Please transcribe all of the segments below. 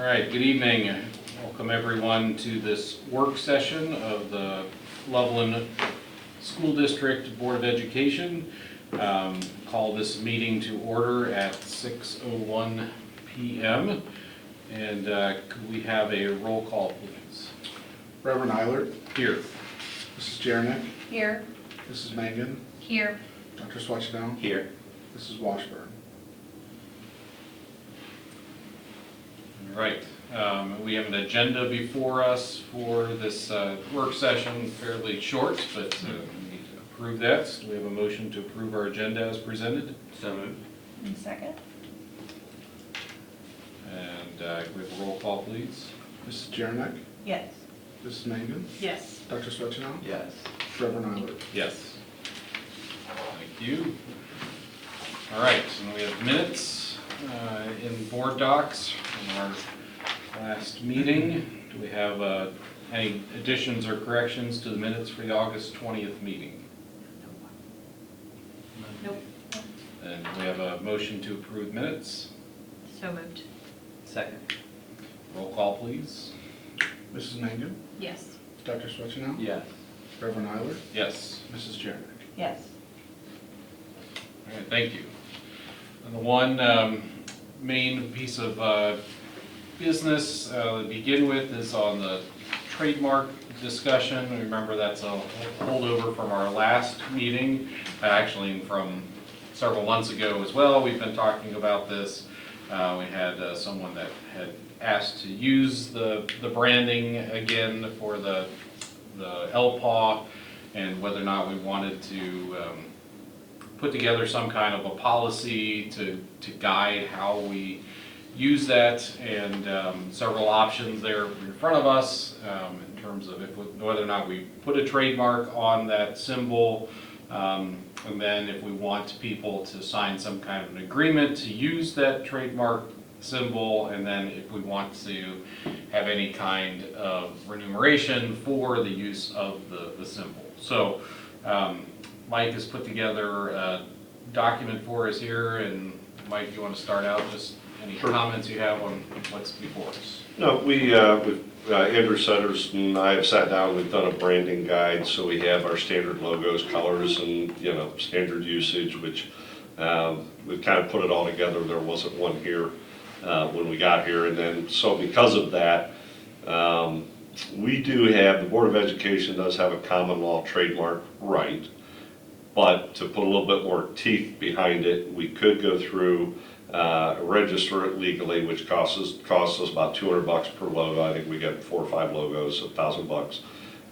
All right, good evening. Welcome everyone to this work session of the Loveland School District Board of Education. Call this meeting to order at 6:01 p.m. And could we have a roll call, please? Reverend Eilert. Here. Mrs. Jernick. Here. Mrs. Mangan. Here. Dr. Swetchnow. Here. Mrs. Washburn. All right. We have an agenda before us for this work session, fairly short, but we need to approve that. Do we have a motion to approve our agenda as presented? So moved. And second. And can we have a roll call, please? Mrs. Jernick. Yes. Mrs. Mangan. Yes. Dr. Swetchnow. Yes. Reverend Eilert. Yes. Thank you. All right, and we have minutes in board docs from our last meeting. Do we have any additions or corrections to the minutes for the August 20th meeting? Nope. And we have a motion to approve minutes. So moved. Second. Roll call, please. Mrs. Mangan. Yes. Dr. Swetchnow. Yes. Reverend Eilert. Yes. Mrs. Jernick. Yes. All right, thank you. And the one main piece of business to begin with is on the trademark discussion. Remember, that's a holdover from our last meeting, actually from several months ago as well. We've been talking about this. We had someone that had asked to use the branding again for the LPAW, and whether or not we wanted to put together some kind of a policy to guide how we use that, and several options there in front of us in terms of whether or not we put a trademark on that symbol, and then if we want people to sign some kind of an agreement to use that trademark symbol, and then if we want to have any kind of remuneration for the use of the symbol. So Mike has put together a document for us here, and Mike, you want to start out? Just any comments you have on what's before us? No, with Andrew Sutters and I have sat down, we've done a branding guide, so we have our standard logos, colors, and standard usage, which we've kind of put it all together. There wasn't one here when we got here, and then so because of that, we do have, the Board of Education does have a common law trademark right, but to put a little bit more teeth behind it, we could go through register it legally, which costs us about $200 per logo. I think we get 4 or 5 logos, $1,000.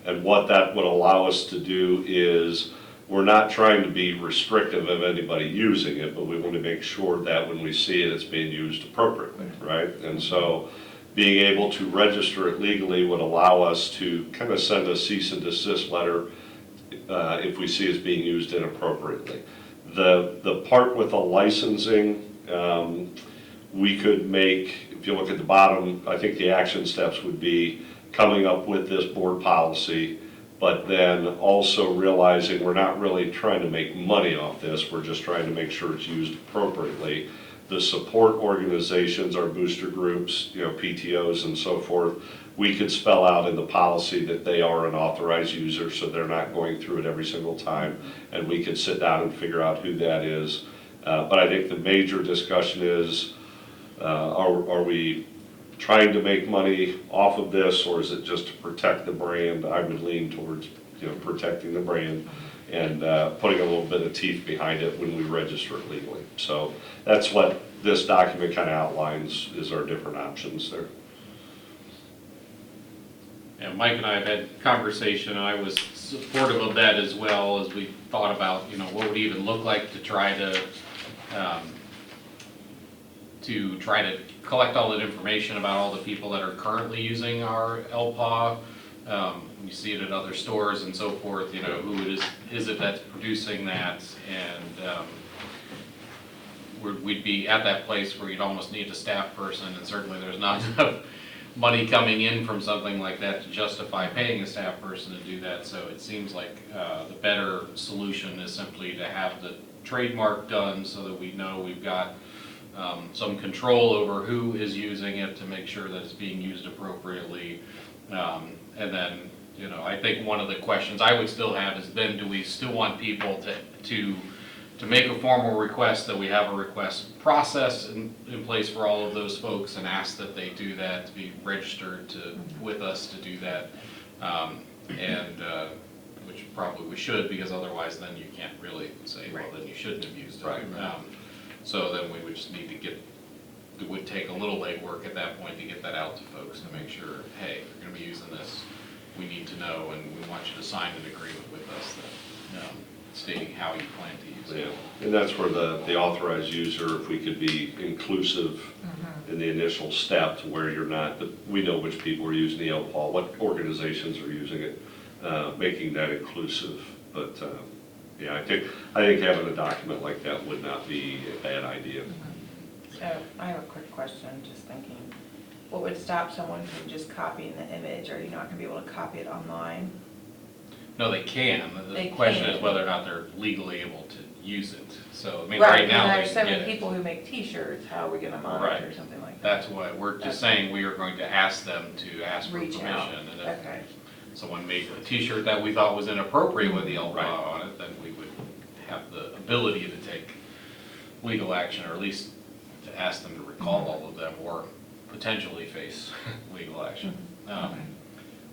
And what that would allow us to do is, we're not trying to be restrictive of anybody using it, but we want to make sure that when we see it, it's being used appropriately, right? And so being able to register it legally would allow us to kind of send a cease and desist letter if we see it's being used inappropriately. The part with the licensing, we could make, if you look at the bottom, I think the action steps would be coming up with this board policy, but then also realizing we're not really trying to make money off this, we're just trying to make sure it's used appropriately. The support organizations, our booster groups, PTOs and so forth, we could spell out in the policy that they are an authorized user, so they're not going through it every single time, and we could sit down and figure out who that is. But I think the major discussion is, are we trying to make money off of this, or is it just to protect the brand? I would lean towards protecting the brand and putting a little bit of teeth behind it when we register it legally. So that's what this document kind of outlines, is our different options there. Yeah, Mike and I have had conversation, and I was supportive of that as well, as we thought about what would it even look like to try to collect all that information about all the people that are currently using our LPAW. You see it at other stores and so forth. Who it is it that's producing that, and we'd be at that place where you'd almost need a staff person, and certainly there's not enough money coming in from something like that to justify paying a staff person to do that. So it seems like the better solution is simply to have the trademark done so that we know we've got some control over who is using it to make sure that it's being used appropriately. And then, I think one of the questions I would still have is then do we still want people to make a formal request, that we have a request process in place for all of those folks and ask that they do that, to be registered with us to do that. Which probably we should, because otherwise then you can't really say, well, then you shouldn't have used it. Right. So then we would just need to it would take a little legwork at that point to get that out to folks to make sure, hey, you're gonna be using this, we need to know, and we want you to sign an agreement with us that, stating how you plan to use it. Yeah, and that's where the authorized user, if we could be inclusive in the initial step to where you're not, we know which people are using the LPAW, what organizations are using it, making that inclusive. But yeah, I think having a document like that would not be a bad idea. So I have a quick question, just thinking, what would stop someone from just copying the image? Are you not gonna be able to copy it online? No, they can. They The question can. is whether or not they're legally able to use it. So, I mean, right now, and they there's so can many get it. people who make T-shirts, how are we gonna monitor Right. something like that? That's why, we're just saying we are going to ask them to ask for Reach permission. out, And if okay. someone made a T-shirt that we thought was inappropriate with the LPAW Right. on it, then we would have the ability to take legal action, or at least to ask them to recall all of them, or potentially face legal action.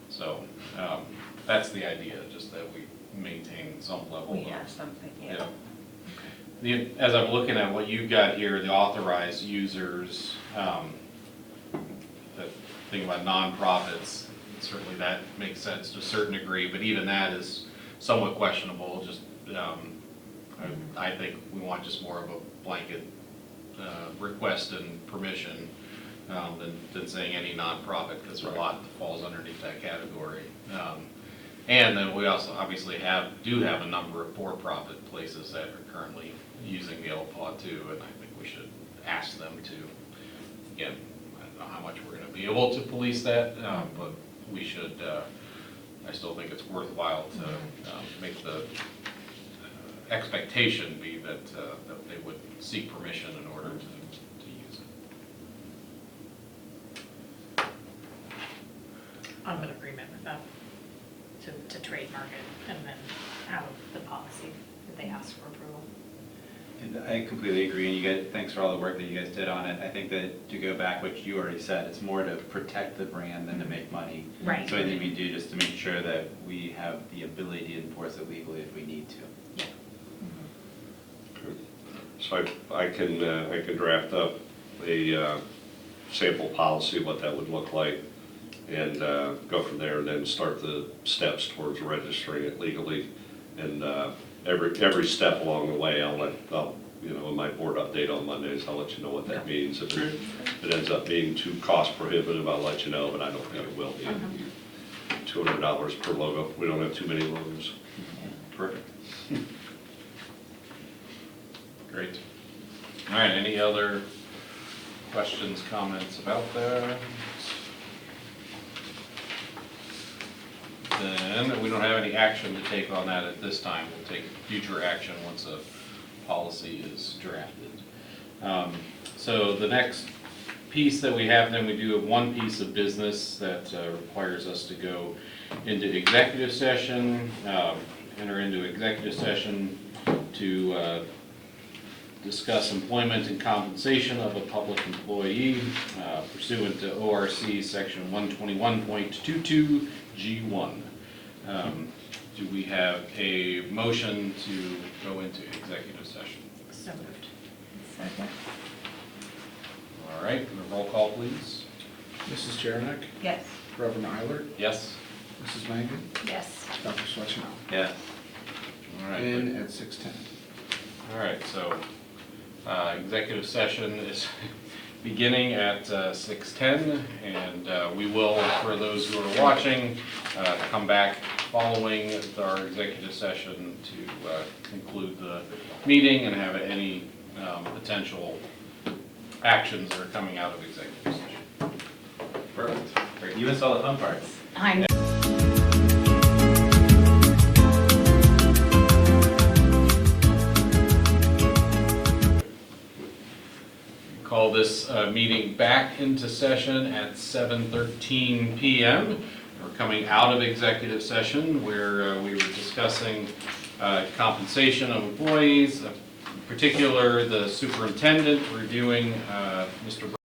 So, that's the idea, just that we maintain some level We of. have something, yeah. As I'm looking at what you've got here, the authorized users, the thing about nonprofits, certainly that makes sense to a certain degree, but even that is somewhat questionable. Just, I think we want just more of a blanket request and permission than saying any nonprofit, because there's a lot that falls underneath that category. And then we also obviously do have a number of for-profit places that are currently using the LPAW too, and I think we should ask them to, again, I don't know how much we're gonna be able to police that, but we should, I still think it's worthwhile to make the expectation be that they would seek permission in order to use it. I'm in agreement with that, to trademark it and then have the policy that they ask for approval. And I completely agree, and you guys, thanks for all the work that you guys did on it. I think that, to go back, what you already said, it's more to protect the brand than to make money. Right. So anything we do just to make sure that we have the ability to enforce it legally if we need to. Yeah. So I can draft up a sample policy of what that would look like, and go from there, and then start the steps towards registering it legally. And every step along the way, in my board update on Mondays, I'll let you know what that means. If it ends up being too cost prohibitive, I'll let you know, but I don't think it will be. $200 per logo. We don't have too many logos. Perfect. Great. All right, any other questions, comments about that? Then we don't have any action to take on that at this time. We'll take future action once a policy is drafted. So the next piece that we have, then we do have one piece of business that requires us to go into executive session, enter into executive session to discuss employment and compensation of a public employee pursuant to ORC section 121.22 G1. Do we have a motion to go into executive session? So moved. Second. All right, roll call please. Mrs. Jaranek, Yes. Reverend Eilert, Yes? Mrs. Mangan, Yes. Dr. Swetchenow. Yeah. All right. In at 6:10. All right, so executive session is beginning at 6:10, and we will, for those who are watching, come back following our executive session to conclude the meeting and have any potential actions that are coming out of executive session. Perfect. Great. You missed all the fun parts. I know. Call this meeting back into session at 7:13 PM. We're coming out of executive session where we were discussing compensation of employees, in particular the superintendent, reviewing Mr.